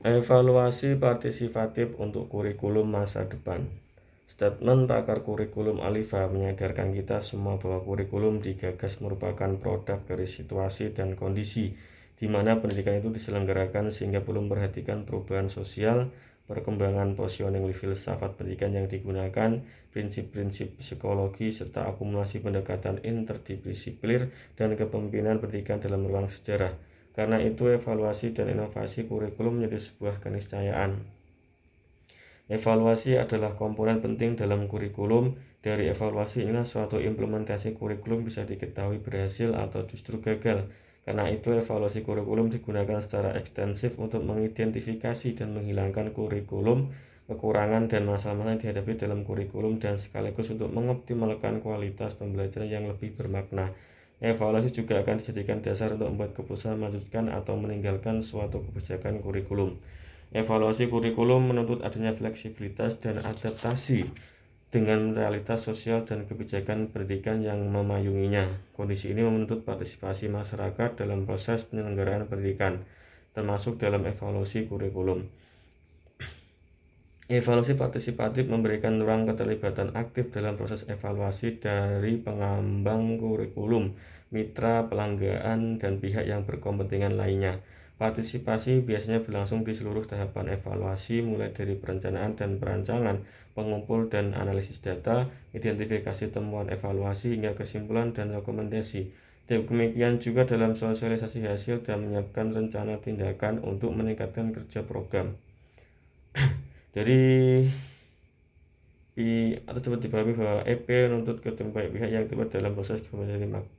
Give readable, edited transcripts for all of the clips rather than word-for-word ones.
Evaluasi partisipatif untuk kurikulum masa depan. Statement pakar kurikulum Alifa menyadarkan kita semua bahwa kurikulum digagas merupakan produk dari situasi dan kondisi di mana pendidikan itu diselenggarakan sehingga perlu memperhatikan perubahan sosial, perkembangan positioning filsafat pendidikan yang digunakan, prinsip-prinsip psikologi, serta akumulasi pendekatan interdisipliner dan kepemimpinan pendidikan dalam ruang sejarah. Karena itu, evaluasi dan inovasi kurikulum menjadi sebuah keniscayaan. Evaluasi adalah komponen penting dalam kurikulum. Dari evaluasi inilah suatu implementasi kurikulum bisa diketahui berhasil atau justru gagal. Karena itu, evaluasi kurikulum digunakan secara ekstensif untuk mengidentifikasi dan menghilangkan kurikulum, kekurangan dan masalah yang dihadapi dalam kurikulum, dan sekaligus untuk mengoptimalkan kualitas pembelajaran yang lebih bermakna. Evaluasi juga akan dijadikan dasar untuk membuat keputusan melanjutkan atau meninggalkan suatu kebijakan kurikulum. Evaluasi kurikulum menuntut adanya fleksibilitas dan adaptasi dengan realitas sosial dan kebijakan pendidikan yang memayunginya. Kondisi ini menuntut partisipasi masyarakat dalam proses penyelenggaraan pendidikan, termasuk dalam evaluasi kurikulum. Evaluasi partisipatif memberikan ruang keterlibatan aktif dalam proses evaluasi dari pengembang kurikulum, mitra pelanggan, dan pihak yang berkepentingan lainnya. Partisipasi biasanya berlangsung di seluruh tahapan evaluasi, mulai dari perencanaan dan perancangan, pengumpul dan analisis data, identifikasi temuan evaluasi, hingga kesimpulan dan rekomendasi. Demikian juga dalam sosialisasi hasil dan menyiapkan rencana tindakan untuk meningkatkan kerja program. Dari atau dapat dipahami bahwa EP menuntut ketemu baik pihak yang terlibat dalam proses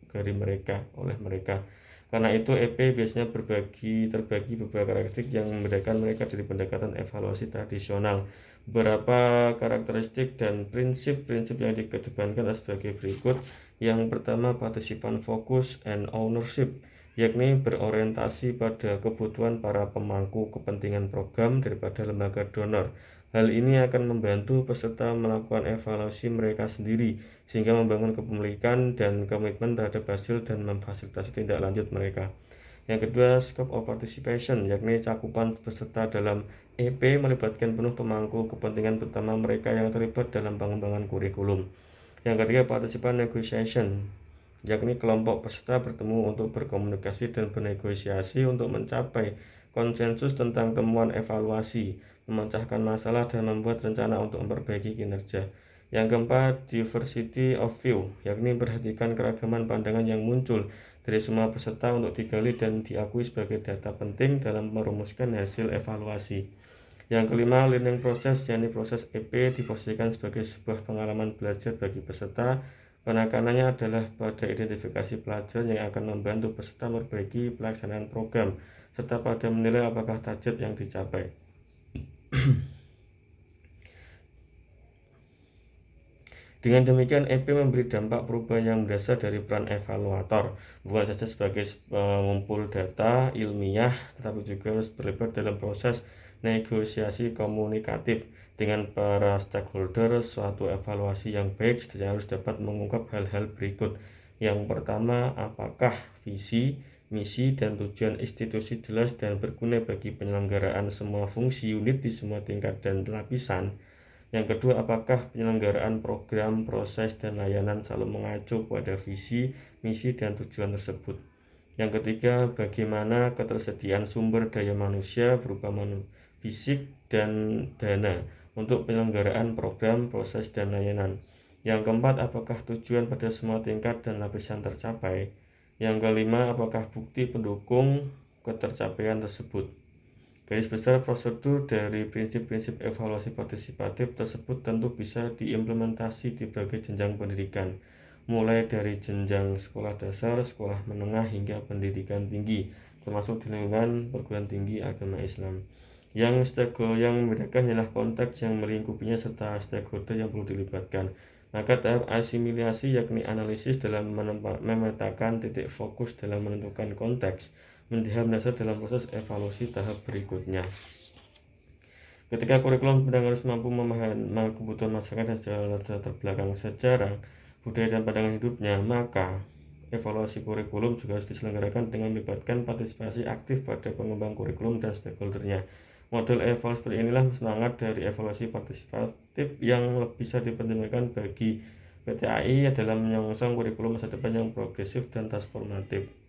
dari mereka oleh mereka. Karena itu, EP biasanya terbagi beberapa karakteristik yang membedakan mereka dari pendekatan evaluasi tradisional. Beberapa karakteristik dan prinsip-prinsip yang dikedepankan adalah sebagai berikut. Yang pertama, partisipan fokus and ownership, yakni berorientasi pada kebutuhan para pemangku kepentingan program daripada lembaga donor. Hal ini akan membantu peserta melakukan evaluasi mereka sendiri, sehingga membangun kepemilikan dan komitmen terhadap hasil dan memfasilitasi tindak lanjut mereka. Yang kedua, scope of participation, yakni cakupan peserta dalam EP melibatkan penuh pemangku kepentingan, terutama mereka yang terlibat dalam pengembangan kurikulum. Yang ketiga, participant negotiation, yakni kelompok peserta bertemu untuk berkomunikasi dan bernegosiasi untuk mencapai konsensus tentang temuan evaluasi, memecahkan masalah, dan membuat rencana untuk memperbaiki kinerja. Yang keempat, diversity of view, yakni perhatikan keragaman pandangan yang muncul dari semua peserta untuk digali dan diakui sebagai data penting dalam merumuskan hasil evaluasi. Yang kelima, learning process, yakni proses EP diposisikan sebagai sebuah pengalaman belajar bagi peserta. Penekanannya adalah pada identifikasi pelajaran yang akan membantu peserta memperbaiki pelaksanaan program, serta pada menilai apakah target yang dicapai. Dengan demikian, EP memberi dampak perubahan yang mendasar dari peran evaluator, bukan saja sebagai pengumpul data ilmiah, tetapi juga harus terlibat dalam proses negosiasi komunikatif dengan para stakeholder. Suatu evaluasi yang baik setidaknya harus dapat mengungkap hal-hal berikut. Yang pertama, apakah visi, misi, dan tujuan institusi jelas dan berguna bagi penyelenggaraan semua fungsi unit di semua tingkat dan lapisan. Yang kedua, apakah penyelenggaraan program, proses, dan layanan selalu mengacu pada visi, misi, dan tujuan tersebut. Yang ketiga, bagaimana ketersediaan sumber daya manusia berupa fisik dan dana untuk penyelenggaraan program, proses, dan layanan. Yang keempat, apakah tujuan pada semua tingkat dan lapisan tercapai. Yang kelima, apakah bukti pendukung ketercapaian tersebut. Garis besar prosedur dari prinsip-prinsip evaluasi partisipatif tersebut tentu bisa diimplementasi di berbagai jenjang pendidikan, mulai dari jenjang sekolah dasar, sekolah menengah, hingga pendidikan tinggi, termasuk di lingkungan perguruan tinggi agama Islam. Yang membedakan ialah konteks yang melingkupinya serta stakeholder yang perlu dilibatkan. Maka tahap asimilasi, yakni analisis dalam memetakan titik fokus dalam menentukan konteks, menjadi dasar dalam proses evaluasi tahap berikutnya. Ketika kurikulum pedang harus mampu memahami kebutuhan masyarakat dan sejarah latar belakang sejarah, budaya, dan pandangan hidupnya, maka evaluasi kurikulum juga harus diselenggarakan dengan melibatkan partisipasi aktif pada pengembang kurikulum dan stakeholdernya. Model evaluasi seperti inilah semangat dari evaluasi partisipatif yang bisa dipertimbangkan bagi PTAI dalam menyongsong kurikulum masa depan yang progresif dan transformatif.